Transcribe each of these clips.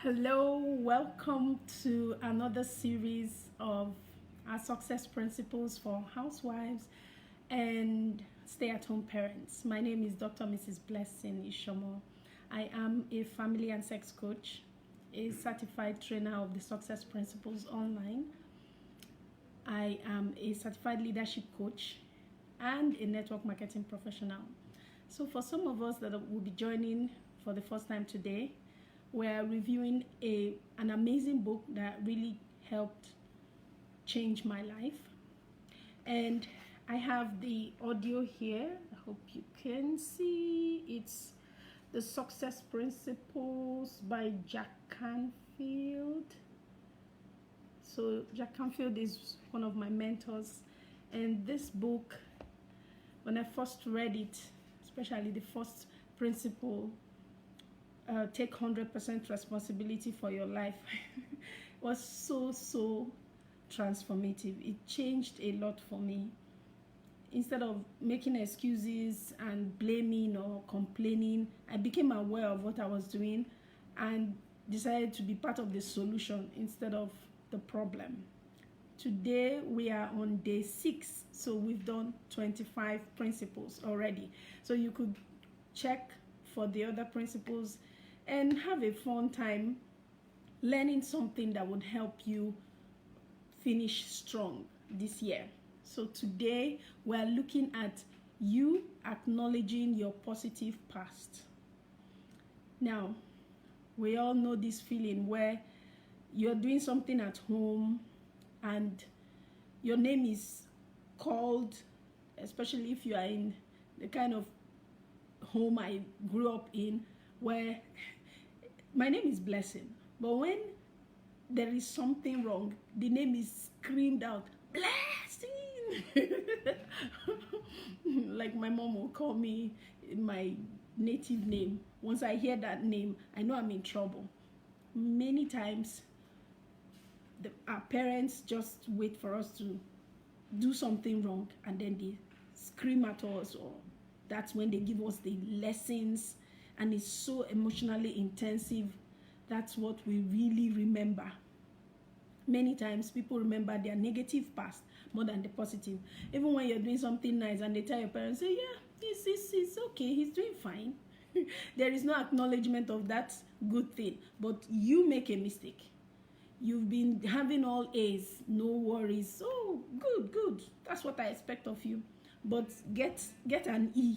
Hello, welcome to another series of our success principles for housewives and stay-at-home parents. My name is Dr. Mrs. Blessing Ishomo. I am a family and sex coach, a certified trainer of the success principles online. I am a certified leadership coach and a network marketing professional. So for some of us that will be joining for the first time today, we're reviewing an amazing book that really helped change my life. And I have the audio here. I hope you can see. It's The Success Principles by Jack Canfield. So Jack Canfield is one of my mentors. And this book, when I first read it, especially the first principle, take 100% responsibility for your life, was so transformative. It changed a lot for me. Instead of making excuses and blaming or complaining, I became aware of what I was doing and decided to be part of the solution instead of the problem. Today we are on day 6, so we've done 25 principles already. So you could check for the other principles and have a fun time learning something that would help you finish strong this year. So today we're looking at you acknowledging your positive past. Now, we all know this feeling where you're doing something at home and your name is called, especially if you are in the kind of home I grew up in, where my name is Blessing, but when there is something wrong, the name is screamed out, Blessing. Like my mom will call me my native name. Once I hear that name, I know I'm in trouble. Many times our parents just wait for us to do something wrong and then they scream at us, or that's when they give us the lessons, and it's so emotionally intensive. That's what we really remember. Many times people remember their negative past more than the positive. Even when you're doing something nice and they tell your parents, say, yeah, it's okay, he's doing fine. There is no acknowledgement of that good thing, but you make a mistake. You've been having all A's, no worries. Oh, good. That's what I expect of you. But get an E.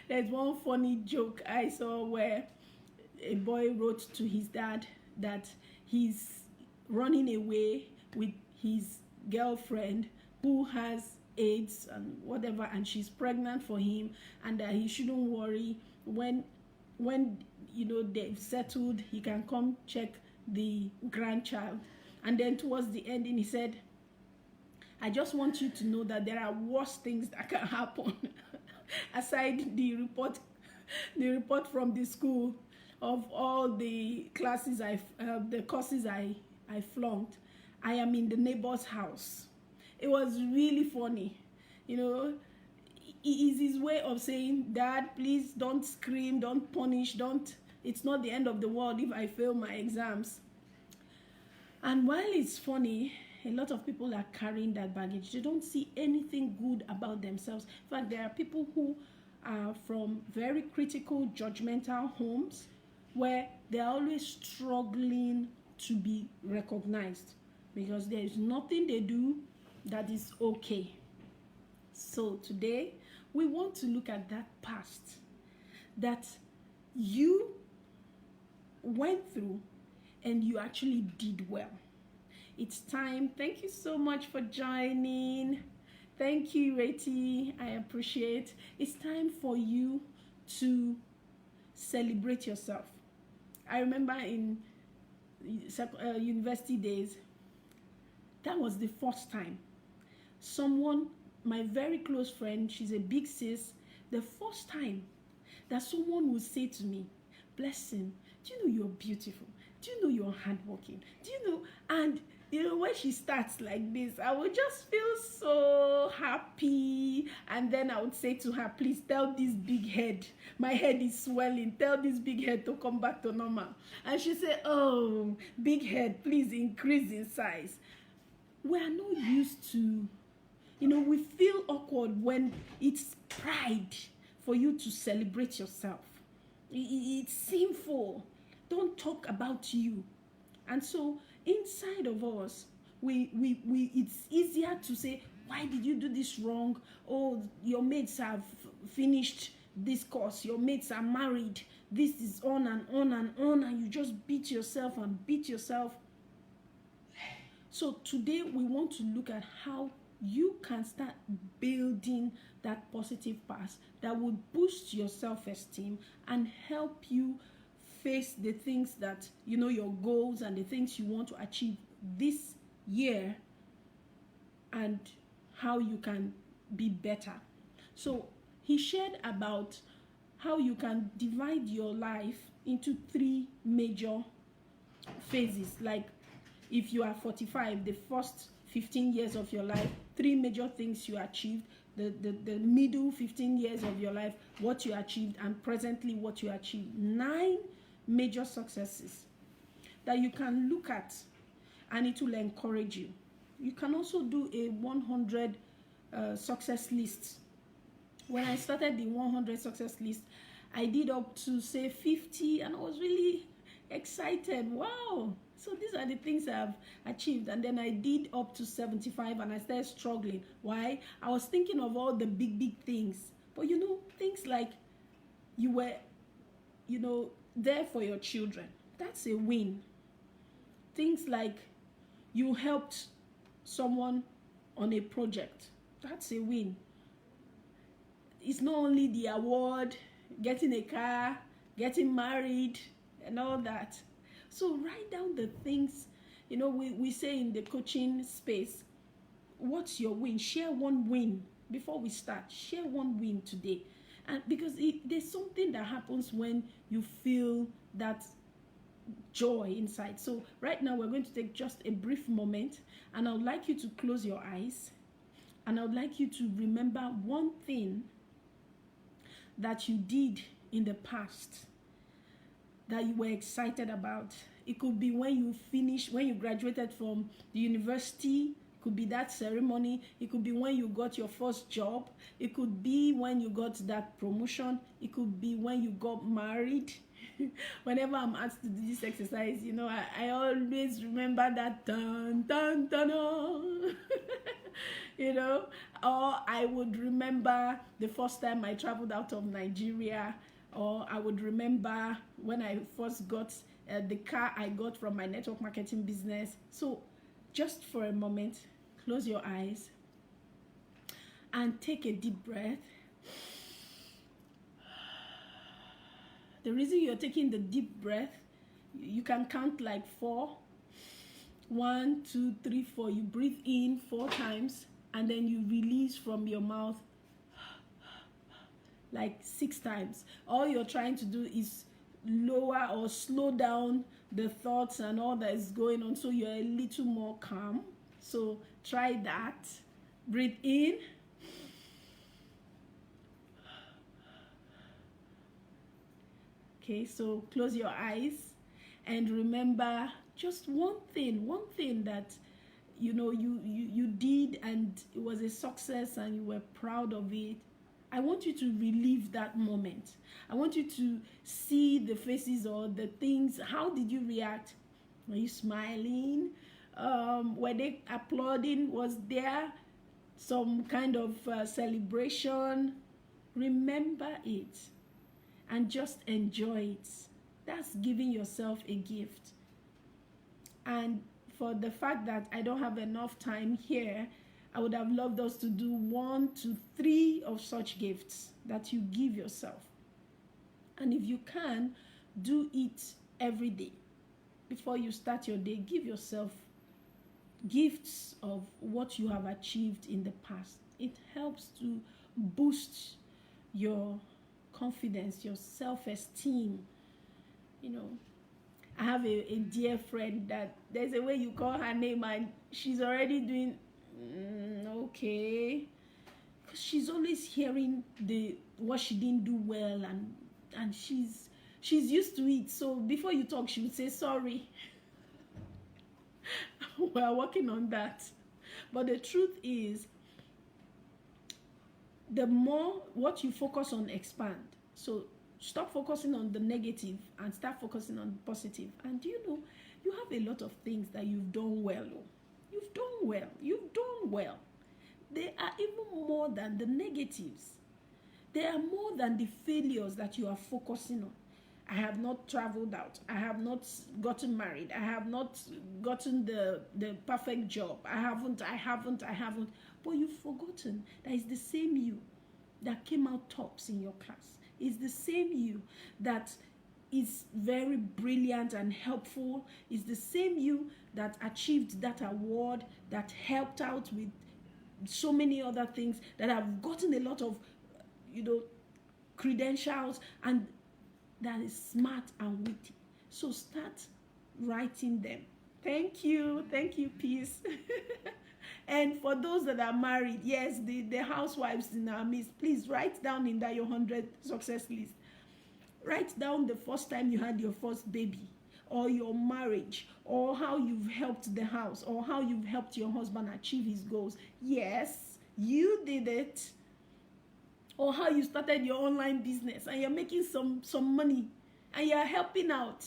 There's one funny joke I saw where a boy wrote to his dad that he's running away with his girlfriend who has AIDS and whatever, and she's pregnant for him, and that he shouldn't worry. When they've settled, he can come check the grandchild. And then towards the ending, he said, I just want you to know that there are worse things that can happen. Aside the report from the school of all the classes the courses I flunked, I am in the neighbor's house. It was really funny. It is his way of saying, Dad, please don't scream, don't punish, it's not the end of the world if I fail my exams. And while it's funny, a lot of people are carrying that baggage. They don't see anything good about themselves. In fact, there are people who are from very critical, judgmental homes where they're always struggling to be recognized because there is nothing they do that is okay. So today, we want to look at that past that you went through and you actually did well. It's time. Thank you so much for joining. Thank you, Reti. I appreciate. It's time for you to celebrate yourself. I remember in university days, that was the first time someone, my very close friend, she's a big sis, the first time that someone would say to me, Blessing, do you know you're beautiful? Do you know you're hardworking? Do you know? And when she starts like this, I would just feel so happy. And then I would say to her, please tell this big head, my head is swelling, tell this big head to come back to normal. And she said, oh, big head, please increase in size. We are not used to, we feel awkward when it's pride for you to celebrate yourself. It's sinful. Don't talk about you. And so inside of us, it's easier to say, why did you do this wrong? Oh, your mates have finished this course. Your mates are married. This is on and on and on. And you just beat yourself and beat yourself. So today we want to look at how you can start building that positive past that will boost your self-esteem and help you face the things that, your goals and the things you want to achieve this year, and how you can be better. So he shared about how you can divide your life into 3 major phases. Like if you are 45, the first 15 years of your life, 3 major things you achieved. The middle 15 years of your life, what you achieved, and presently what you achieved. 9 major successes that you can look at, and it will encourage you. You can also do a 100 success list. When I started the 100 success list, I did up to say 50, and I was really excited. Wow, so these are the things I've achieved. And then I did up to 75, and I started struggling. Why? I was thinking of all the big things, but things like you were there for your children, that's a win. Things like you helped someone on a project, that's a win. It's not only the award, getting a car, getting married, and all that. So write down the things, we say in the coaching space, what's your win? Share one win before we start. Share one win today. And because there's something that happens when you feel that joy inside. So right now we're going to take just a brief moment, and I would like you to close your eyes, and I would like you to remember one thing that you did in the past that you were excited about. It could be when you graduated from the university. It could be that ceremony. It could be when you got your first job. It could be when you got that promotion. It could be when you got married. Whenever I'm asked to do this exercise, I always remember that dun dun dun or I would remember the first time I traveled out of Nigeria, or I would remember when I first got the car I got from my network marketing business. So just for a moment, close your eyes and take a deep breath. The reason you're taking the deep breath, you can count like 4. 1, 2, 3, 4. You breathe in 4 times, and then you release from your mouth like 6 times. All you're trying to do is lower or slow down the thoughts and all that is going on, so you're a little more calm. So try that. Breathe in. Okay, so close your eyes and remember just one thing that you did, and it was a success and you were proud of it. I want you to relive that moment. I want you to see the faces or the things. How did you react? Were you smiling? Were they applauding? Was there some kind of celebration? Remember it and just enjoy it. That's giving yourself a gift. And for the fact that I don't have enough time here, I would have loved us to do 1 to 3 of such gifts that you give yourself. And if you can, do it every day. Before you start your day, give yourself gifts of what you have achieved in the past. It helps to boost your confidence, your self-esteem, have a dear friend that there's a way you call her name and she's already doing okay, because she's always hearing what she didn't do well, and she's used to it. So before you talk, she would say sorry. We're working on that. But the truth is, the more what you focus on expand. So stop focusing on the negative and start focusing on the positive. And you know, you have a lot of things that you've done well. You've done well. You've done well. They are even more than the negatives. They are more than the failures that you are focusing on. I have not traveled out. I have not gotten married. I have not gotten the perfect job. I haven't. But you've forgotten that it's the same you that came out tops in your class. It's the same you that is very brilliant and helpful. It's the same you that achieved that award, that helped out with so many other things, that have gotten a lot of, credentials, and that is smart and witty. So start writing them. Thank you, peace. And for those that are married, yes, the housewives in our midst, please write down in that your 100 success list. Write down the first time you had your first baby, or your marriage, or how you've helped the house, or how you've helped your husband achieve his goals. Yes, you did it. Or how you started your online business and you're making some money and you're helping out.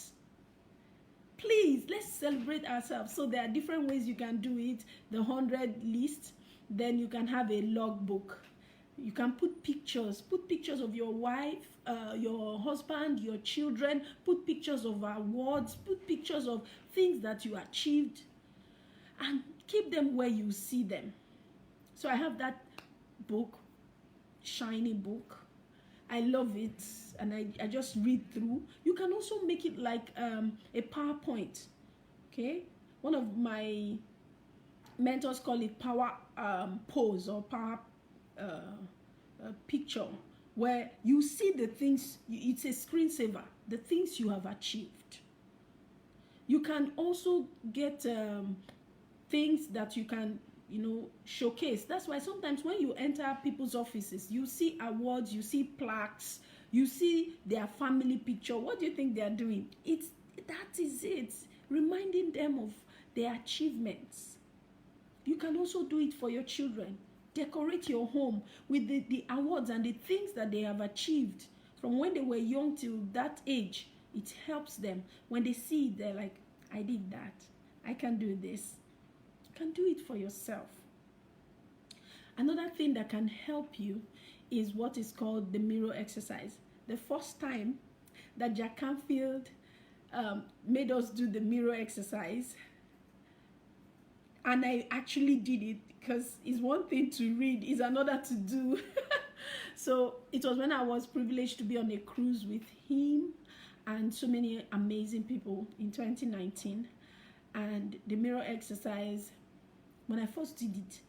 Please, let's celebrate ourselves. So there are different ways you can do it. The 100 list, then you can have a logbook. You can put pictures of your wife, your husband, your children, put pictures of awards, put pictures of things that you achieved, and keep them where you see them. So I have that book, shiny book. I love it, and I just read through. You can also make it like a PowerPoint. Okay, one of my mentors call it power pose or power picture, where you see the things. It's a screensaver, the things you have achieved. You can also get things that you can showcase. That's why sometimes when you enter people's offices, you see awards, you see plaques, you see their family picture. What do you think they are doing? That is it, reminding them of their achievements. You can also do it for your children. Decorate your home with the awards and the things that they have achieved from when they were young till that age. It helps them. When they see it, they're like, I did that, I can do this. Can do it for yourself. Another thing that can help you is what is called the mirror exercise. The first time that Jack Canfield made us do the mirror exercise, and I actually did it, because it's one thing to read, it's another to do. So it was when I was privileged to be on a cruise with him and so many amazing people in 2019. And the mirror exercise, when I first did it,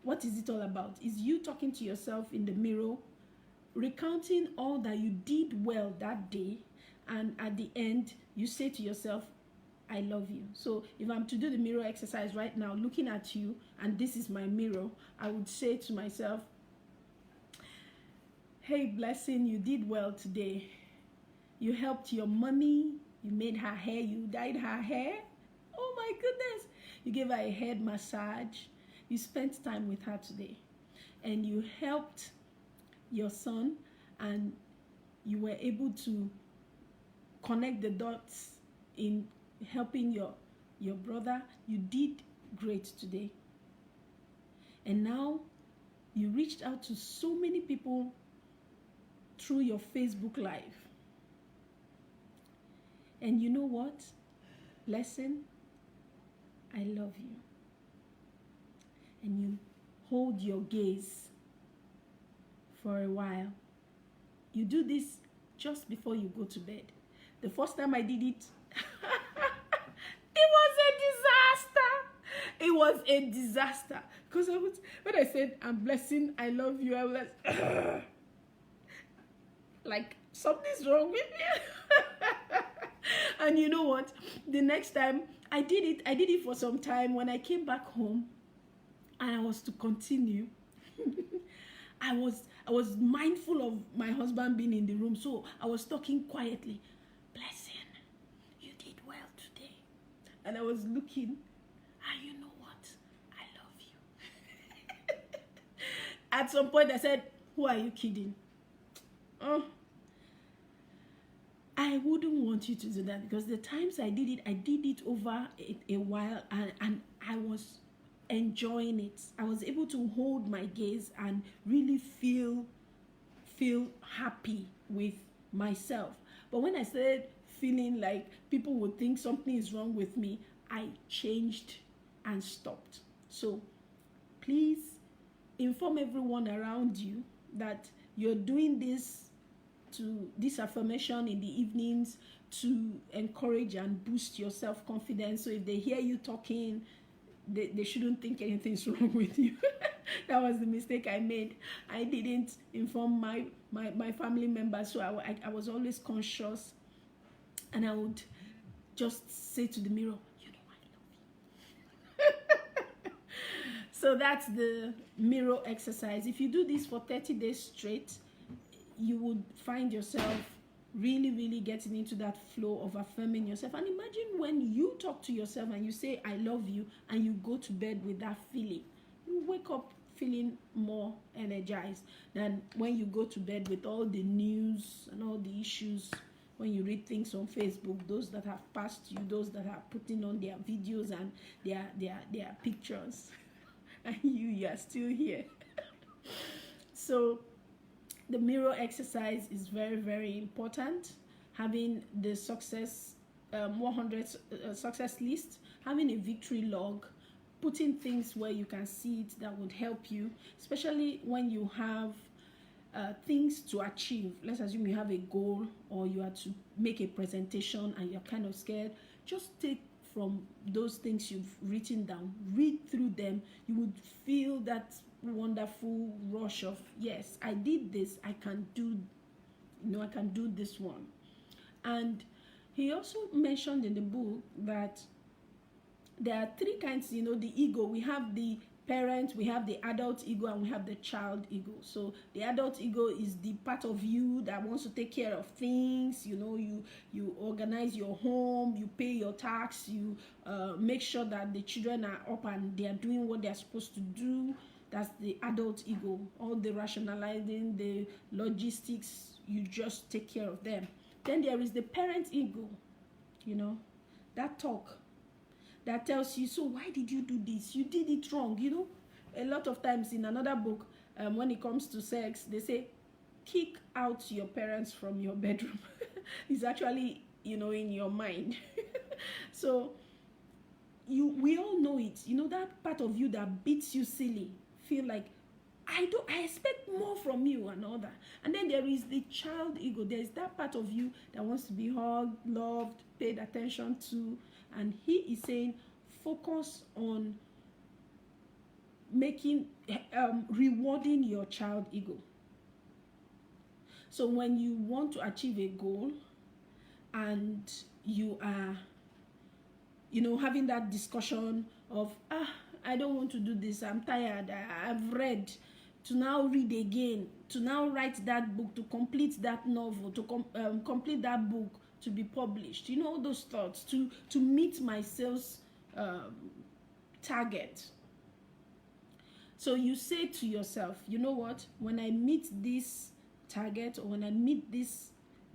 what is it all about? Is you talking to yourself in the mirror, recounting all that you did well that day, and at the end, you say to yourself, I love you. So if I'm to do the mirror exercise right now, looking at you, and this is my mirror, I would say to myself, hey, Blessing, you did well today. You helped your mommy, you made her hair, you dyed her hair. Oh my goodness. You gave her a head massage. You spent time with her today. And you helped your son, and you were able to connect the dots in helping your brother. You did great today. And now you reached out to so many people through your Facebook Live. And you know what? Blessing, I love you. And you hold your gaze for a while. You do this just before you go to bed. The first time I did it, it was a disaster. It was a disaster. Because when I said, I'm Blessing, I love you, I was like something's wrong with me. And you know what? The next time I did it for some time. When I came back home and I was to continue, I was mindful of my husband being in the room, so I was talking quietly. Blessing, you did well today. And I was looking, and you know what? I love you. At some point I said, who are you kidding? Oh, I wouldn't want you to do that, because the times I did it over a while, and I was enjoying it. I was able to hold my gaze and really feel happy with myself. But when I started feeling like people would think something is wrong with me, I changed and stopped. So please inform everyone around you that you're doing this affirmation in the evenings to encourage and boost your self-confidence. So if they hear you talking, they shouldn't think anything's wrong with you. That was the mistake I made. I didn't inform my family members, so I was always conscious, and I would just say to the mirror, you know I love you. So that's the mirror exercise. If you do this for 30 days straight, you would find yourself really getting into that flow of affirming yourself. And imagine when you talk to yourself and you say I love you, and you go to bed with that feeling. You wake up feeling more energized than when you go to bed with all the news and all the issues. When you read things on Facebook, those that have passed you, those that are putting on their videos and their pictures, and you are still here. So the mirror exercise is very important. Having the success 100 success list, having a victory log, putting things where you can see it, that would help you, especially when you have things to achieve. Let's assume you have a goal, or you are to make a presentation and you're kind of scared. Just take from those things you've written down, read through them. You would feel that wonderful rush of, yes, I did this, I can do this one. And he also mentioned in the book that there are three kinds, the ego. We have the parent, we have the adult ego, and we have the child ego. So the adult ego is the part of you that wants to take care of things. You organize your home, you pay your tax, you make sure that the children are up and they are doing what they are supposed to do. That's the adult ego. All the rationalizing, the logistics, you just take care of them. Then there is the parent ego, that talk that tells you, so why did you do this? You did it wrong. A lot of times in another book, when it comes to sex, they say, kick out your parents from your bedroom. It's actually, in your mind. So we all know it. That part of you that beats you silly, feel like, I expect more from you and all that. And then there is the child ego. There's that part of you that wants to be hugged, loved, paid attention to. And he is saying, focus on rewarding your child ego. So when you want to achieve a goal and you are, having that discussion of, I don't want to do this, I'm tired, I've read, to now read again, to now write that book, to complete that novel, to complete that book, to be published, all those thoughts, to meet my sales target. So you say to yourself, you know what, when I meet this target, or when I meet this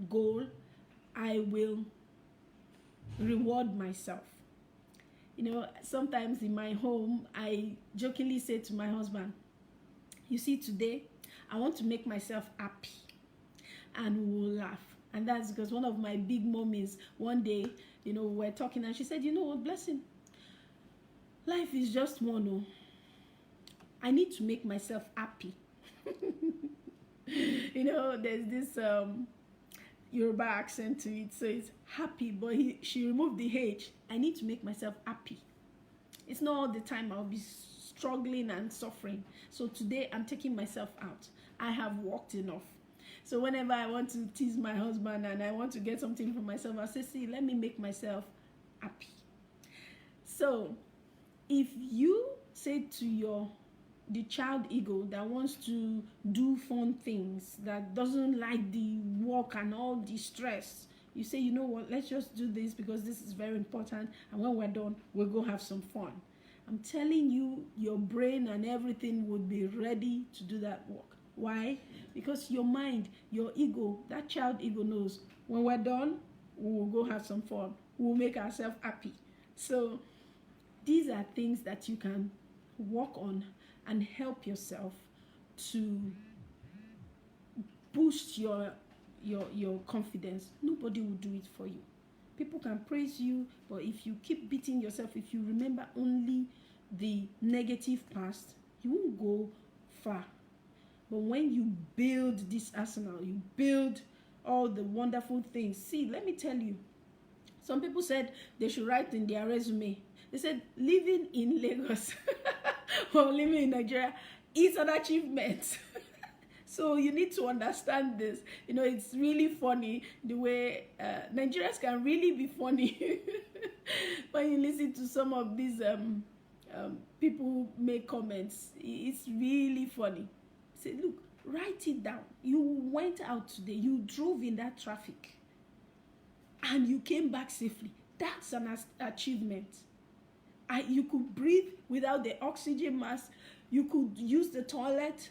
goal, I will reward myself. Sometimes in my home, I jokingly say to my husband, you see, today I want to make myself happy, and we will laugh. And that's because one of my big mommies, one day, we were talking, and she said, you know what, Blessing, life is just one. I need to make myself happy. There's this Yoruba accent to it, so it's happy, but she removed the H. I need to make myself happy. It's not all the time I'll be struggling and suffering. So today I'm taking myself out. I have worked enough. So whenever I want to tease my husband and I want to get something for myself, I say, see, let me make myself happy. So if you say to the child ego that wants to do fun things, that doesn't like the work and all the stress, you say, you know what, let's just do this because this is very important, and when we're done, we'll go have some fun. I'm telling you, your brain and everything would be ready to do that work. Why? Because your mind, your ego, that child ego knows when we're done, we will go have some fun. We'll make ourselves happy. So these are things that you can work on and help yourself to boost your confidence. Nobody will do it for you. People can praise you, but if you keep beating yourself, if you remember only the negative past, you won't go far. But when you build this arsenal, you build all the wonderful things. See, let me tell you, some people said they should write in their resume. They said living in Lagos or living in Nigeria is an achievement. So you need to understand this. You know, it's really funny the way Nigerians can really be funny when you listen to some of these people make comments. It's really funny. Say, look, write it down. You went out today, you drove in that traffic, and you came back safely. That's an achievement. You could breathe without the oxygen mask. You could use the toilet.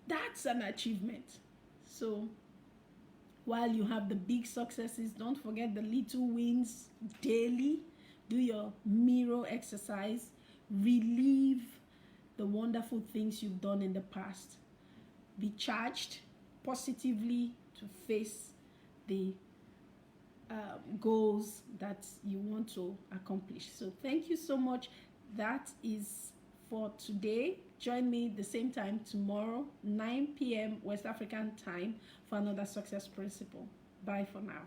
That's an achievement. So while you have the big successes, don't forget the little wins daily. Do your mirror exercise. Relive the wonderful things you've done in the past. Be charged positively to face the goals that you want to accomplish. So thank you so much. That is for today. Join me the same time tomorrow, 9 p.m. West African time, for another Success Principle. Bye for now.